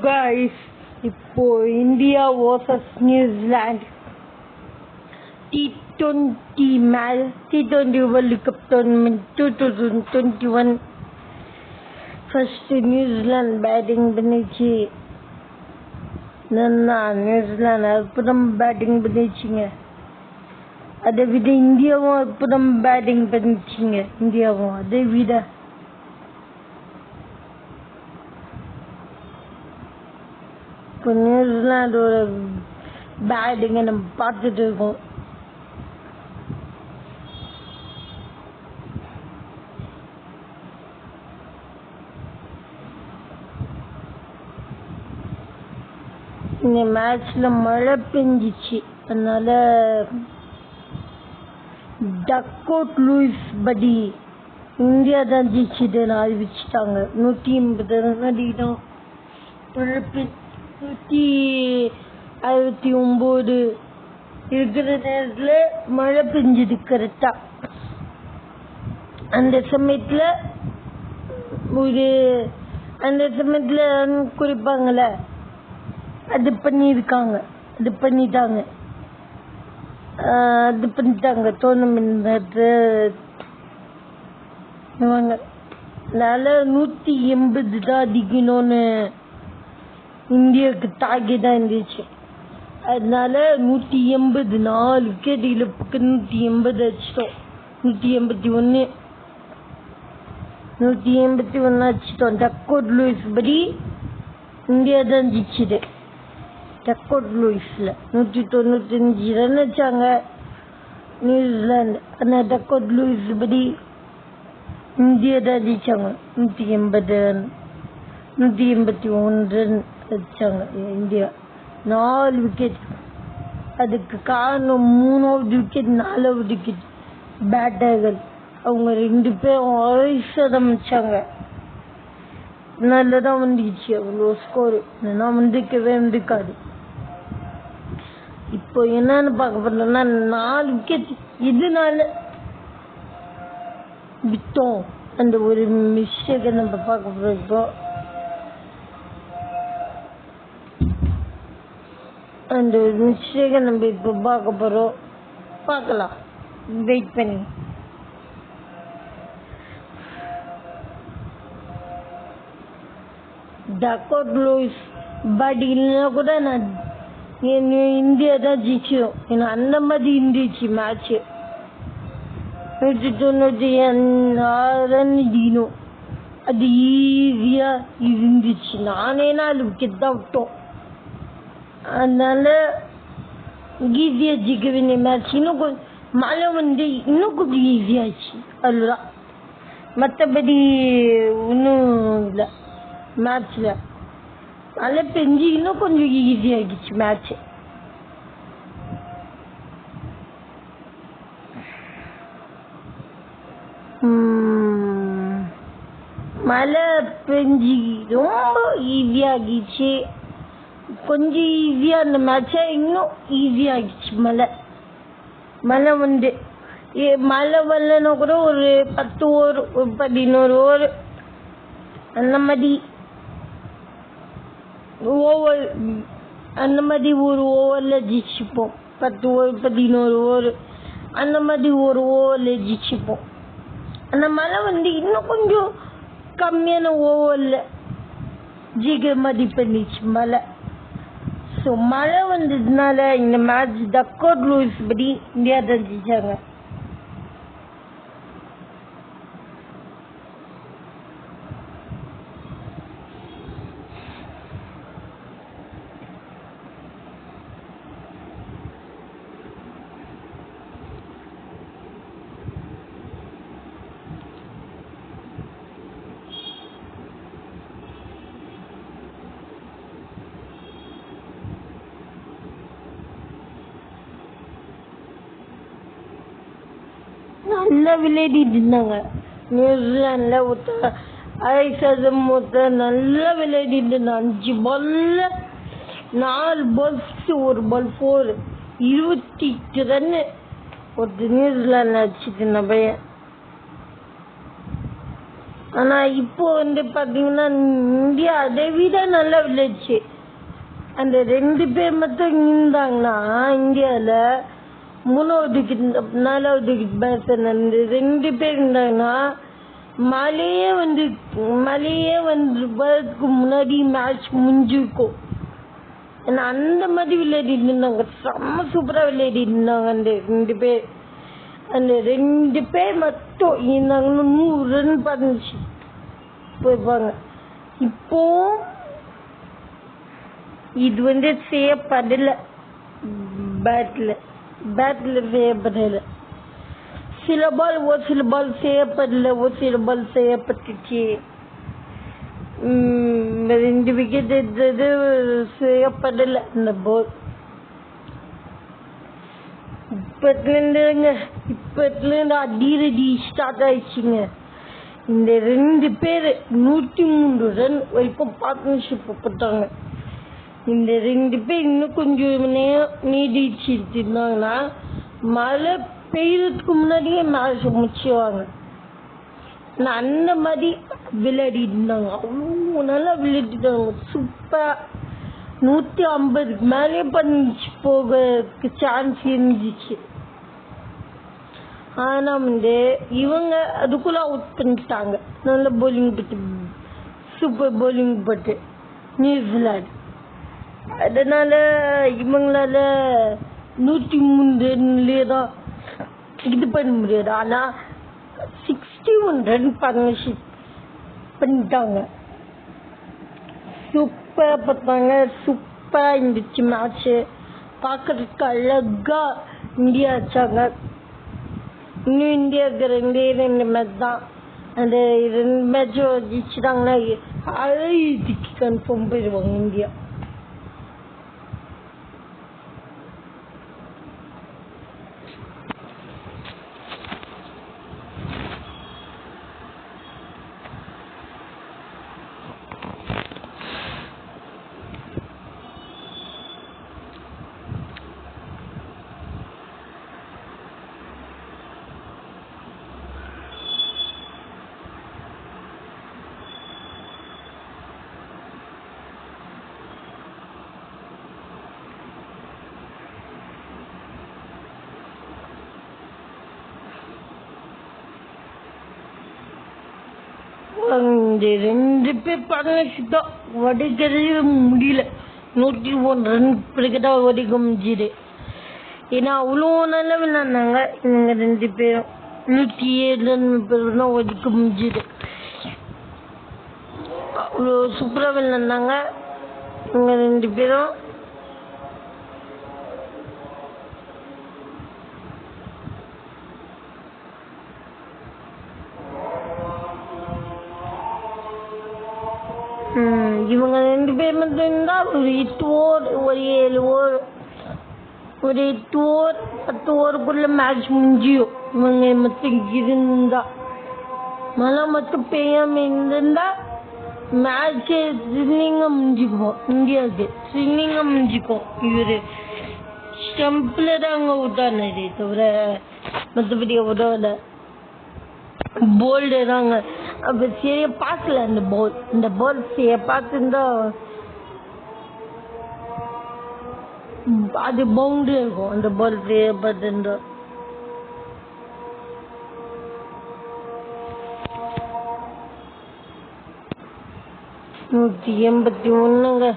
Guys, இப்போ India vs New Zealand T20 match T20 world cup tournament 2021 first New Zealand batting பண்ணிச்சு. New Zealand அற்புதம் batting பண்ணிச்சுங்க. அதை விட இந்தியாவும் அற்புதம் பேட்டிங் பண்ணிச்சுங்க. இந்தியாவும் அதை விட இப்போ நியூசிலாண்டோட பேட்டிங்கை நம்ம பார்த்துட்டு இருக்கோம். இந்த மேட்ச்ல மழை பெஞ்சிச்சு, அதனால டக்கோட் லூயிஸ் படி இந்தியா தான் ஜெயிச்சுன்னு அறிவிச்சிட்டாங்க. 180 ரன் அடிக்கணும். 169 இருக்கிற நேரத்தில் மழை பெஞ்சது கரெக்டா. அந்த சமயத்தில் குறிப்பாங்கல்ல, அது பண்ணிட்டாங்க டோர்னமெண்ட். அதனால 180 தான் அடிக்கணும்னு இந்தியாவுக்கு டார்கெட் தான் இருந்துச்சு. அதனால 180 4 விக்கெட் இழப்புக்கு 180 அடிச்சிட்டோம். 181 அடிச்சிட்டோம். டக்கோட் லூயிஸ் படி இந்தியா தான் ஜெயிச்சுது. டக்கோட் லூயிஸ்ல 195 ரன் அடிச்சாங்க நியூசிலாந்து. ஆனால் டக்கோட் லூயிஸ் படி இந்தியா தான் ஜெயிச்சாங்க. 181 ரன் அடிச்சாங்க இந்தியா. 4 விக்கெட். அதுக்கு காரணம் 3வது விக்கெட் 4வது விக்கெட் பேட்டர்கள் அவங்க 2 பேரும் சதம் அடிச்சாங்க. நல்லதான் வந்துச்சு அவ்வளோ ஸ்கோரு. நான் வந்துக்காது. இப்போ என்னன்னு பார்க்க போறோம்னா 4 விக்கெட் இதனால விட்டோம். அந்த ஒரு மிஸ்டேக்கை நம்ம பார்க்க போறோம். இப்போ அந்த ஒரு மிஸ்டேக்கை நம்ம இப்போ பார்க்க போறோம். பார்க்கலாம், வெயிட் பண்ணி. டக்கோட் லூயிஸ் பட் இல்லைன்னா கூட நான் இந்தியா தான் ஜெயிச்சிடும். ஏன்னா அந்த மாதிரி இருந்துச்சு மேட்ச்சு. 196 ரன் இடிக்கணும். அது ஈஸியா இருந்துச்சு. 4 விக்கெட் தான் விட்டோம். அதனால ஈஸியா ஜெயிக்க வேண்டிய மேட்ச். இன்னும் கொஞ்சம் மழை இன்னும் கொஞ்சம் ஈஸியாச்சு, அதுதான். மற்றபடி ஒன்றும் இல்லை. மேட்ச்ல மழை பெஞ்சு இன்னும் கொஞ்சம் ஈஸியாகிடுச்சு மேட்ச். மழை பெஞ்சு ரொம்ப ஈஸியாகிடுச்சு. கொஞ்சம் ஈஸியா அந்த மேட்ச இன்னும் ஈஸியாகிடுச்சு. மழை மழை வரலன்னா கூட ஒரு 10 ஓவர் 11 ஓவர் அந்த மாதிரி ஒரு ஓவர்ல ஜெயிச்சுப்போம். 10 ஓவர் 11 ஓவர் அந்த மாதிரி ஒரு ஓவர்ல ஜெயிச்சுப்போம். அந்த மழை இன்னும் கொஞ்சம் கம்மியான ஓவர்ல ஜெயிக்கிற மாதிரி பண்ணிச்சு மழை. ஸோ மழை வந்ததுனால இந்த மேட்ச் டக்கோட் லூயிஸ் படி இந்தியா தான் ஜெயிச்சாங்க. நல்லா விளையாடிட்டு இருந்தாங்க நியூசிலாந்துல. நல்லா விளையாடிட்டு இருந்தாங்க. 5 பால்ல 4 பால்ஸ் 1 பால் 4 28 ரன் ஒரு நியூசிலாந்து அடிச்சுட்டு இருந்த பையன். ஆனா இப்போ பாத்தீங்கன்னா இந்தியா அதை விட நல்லா விளையாச்சு. அந்த 2 பேர் மட்டும் இருந்தாங்கன்னா இந்தியால 3வது விக்கெட் 4வது விக்கெட் பேட்ஸ்மேன் அந்த 2 பேர் இருந்தாங்கன்னா மழையே வரதுக்கு முன்னாடி மேட்ச் முடிஞ்சிருக்கும். ஏன்னா அந்த மாதிரி விளையாடிட்டு இருந்தாங்க, செம்ம சூப்பரா விளையாடிட்டு இருந்தாங்க அந்த 2 பேர். அந்த 2 பேர் மட்டும் இருந்தாங்கன்னா 100 ரன் பண்ணிச்சு போயிருப்பாங்க. இப்போ இது செய்யப்படல, பேட்ல செய்யப்படல. ஒரு சில பால் செய்யப்படல, ஒரு சில பால் செய்யப்பட்டுச்சு. 2 விக்கெட் எடுத்தது செய்யப்படல இந்த பால். இப்பத்துல அதிரடி ஸ்டார்ட் ஆயிடுச்சுங்க. இந்த 2 பேர் 103 ரன் வரைக்கும் பார்ட்னர்ஷிப் போட்டாங்க. இந்த 2 பேர் இன்னும் கொஞ்சம் நீடிச்சு இருந்தாங்கன்னா மழை பெய்யறதுக்கு முன்னாடியே மேட்ச் முடிச்சுவாங்க. அந்த மாதிரி விளையாடிட்டு இருந்தாங்க, அவ்வளோ நல்லா விளையாடிட்டாங்க. சூப்பரா 150க்கு மேலே பண்ணிச்சு போகிறதுக்கு சான்ஸ் இருந்துச்சு. ஆனா இவங்க அதுக்குள்ள அவுட் பண்ணிட்டாங்க. நல்ல போலிங் போட்டு, சூப்பர் போலிங் போட்டு நியூசிலாந்து. அதனால இவங்களால 103 ரன்லயே தான் இது பண்ண முடியாது. ஆனா 61 ரன் பார்ட்னர்ஷிப் பண்ணிட்டாங்க. சூப்பரா பார்த்தாங்க, சூப்பரா இருந்துச்சு மேட்ச். பார்க்கறதுக்கு அழகா இந்தியா வச்சாங்க. இன்னும் இந்தியாவுக்கு 2 மேட்ச் தான். அந்த 2 மேட்ச் ஜெயிச்சிட்டாங்கன்னா அரையிறுதிக்கு கன்ஃபார்ம் போயிடுவாங்க இந்தியா. இந்த 2 பேர் பார்ட்னர்ஷிப் தான் உடைக்கவே முடியல. 101 ரன் பிறகுதா உடைக்க முடிஞ்சுது. ஏன்னா அவ்வளோ நல்லா விளையாண்டாங்க இவங்க 2 பேரும். 107 ரன் பிறகு தான் உடைக்க முடிஞ்சுது. அவ்வளோ சூப்பரா விளையாண்டாங்க இவங்க 2 பேரும். இவங்க 2 பேர் மட்டும் இருந்தா ஒரு 8 ஓவர், ஒரு 7 ஓவர், ஒரு 8 ஓவர் 10 ஓவருக்குள்ள மேட்ச் முடிஞ்சிடும். இவங்க மட்டும் இருந்தா, மழை மட்டும் பெய்யாம இருந்திருந்தா மேட்ச் த்ரில்லிங்கா முடிஞ்சுக்குவோம். இந்தியாவுக்கு த்ரில்லிங்கா முடிஞ்சுக்கும். இவரு ஸ்டம்பில் தாங்க விட்டானே தவிர மற்றபடி விடாத போல்டு தாங்க. அப்ப சரியா பார்க்கல இந்த பால் சரியா பார்த்துருந்தா அது பவுண்டரி இருக்கும். அந்த பால் சரியா பார்த்துருந்தா. நூற்றி 81ங்க.